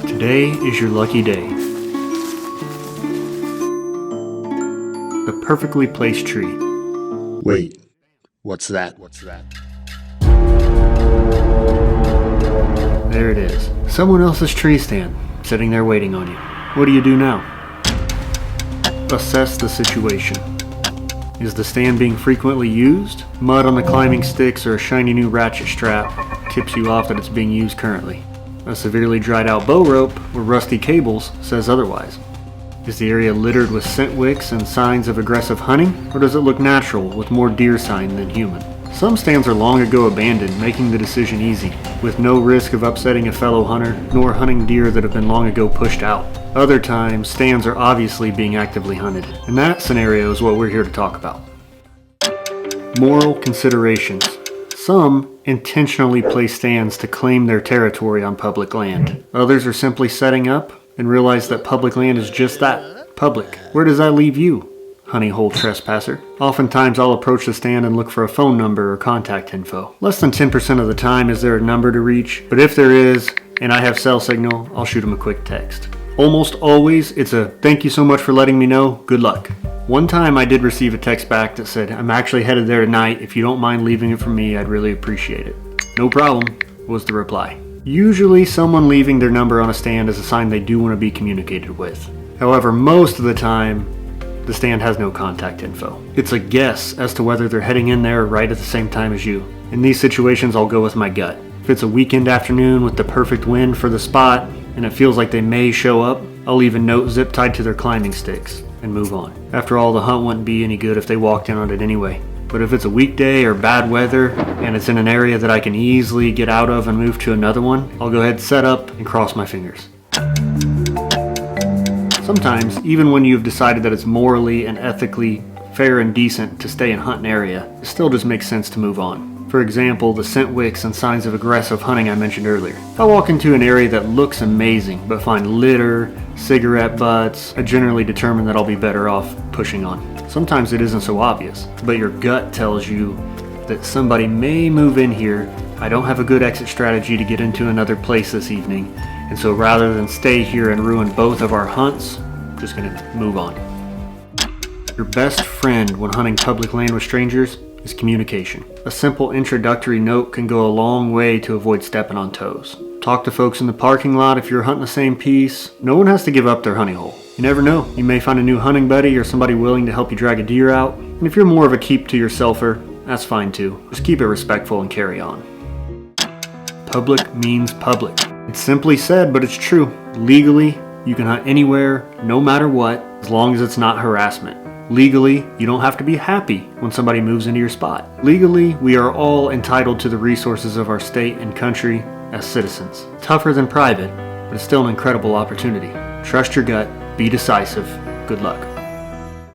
Today is your lucky day. The perfectly placed tree. Wait, what's that? There it is. Someone else's tree stand, sitting there waiting on you. What do you do now? Assess the situation. Is the stand being frequently used? Mud on the climbing sticks or a shiny new ratchet strap tips you off that it's being used currently. A severely dried out bow rope or rusty cables says otherwise. Is the area littered with scent wicks and signs of aggressive hunting, or does it look natural with more deer sign than human? Some stands are long ago abandoned, making the decision easy, with no risk of upsetting a fellow hunter, nor hunting deer that have been long ago pushed out. Other times, stands are obviously being actively hunted, and that scenario is what we're here to talk about. Moral considerations. Some intentionally place stands to claim their territory on public land. Others are simply setting up and realize that public land is just that, public. Where does that leave you, honey hole trespasser? Oftentimes I'll approach the stand and look for a phone number or contact info. Less than 10% of the time is there a number to reach, but if there is, and I have cell signal, I'll shoot them a quick text. Almost always, it's a "thank you so much for letting me know, good luck." One time I did receive a text back that said, "I'm actually headed there tonight. If you don't mind leaving it for me, I'd really appreciate it." "No problem," was the reply. Usually someone leaving their number on a stand is a sign they do want to be communicated with. However, most of the time, the stand has no contact info. It's a guess as to whether they're heading in there right at the same time as you. In these situations, I'll go with my gut. If it's a weekend afternoon with the perfect wind for the spot, and it feels like they may show up, I'll leave a note zip tied to their climbing sticks and move on. After all, the hunt wouldn't be any good if they walked in on it anyway. But if it's a weekday or bad weather, and it's in an area that I can easily get out of and move to another one, I'll go ahead, set up, and cross my fingers. Sometimes, even when you've decided that it's morally and ethically fair and decent to stay and hunt an area, it still just makes sense to move on. For example, the scent wicks and signs of aggressive hunting I mentioned earlier. If I walk into an area that looks amazing, but find litter, cigarette butts, I generally determine that I'll be better off pushing on. Sometimes it isn't so obvious, but your gut tells you that somebody may move in here. I don't have a good exit strategy to get into another place this evening, and so rather than stay here and ruin both of our hunts, I'm just gonna move on. Your best friend when hunting public land with strangers is communication. A simple introductory note can go a long way to avoid stepping on toes. Talk to folks in the parking lot if you're hunting the same piece. No one has to give up their honey hole. You never know. You may find a new hunting buddy or somebody willing to help you drag a deer out. And if you're more of a keep to yourselfer, that's fine too. Just keep it respectful and carry on. Public means public. It's simply said, but it's true. Legally, you can hunt anywhere, no matter what, as long as it's not harassment. Legally, you don't have to be happy when somebody moves into your spot. Legally, we are all entitled to the resources of our state and country as citizens. Tougher than private, but it's still an incredible opportunity. Trust your gut, be decisive, good luck.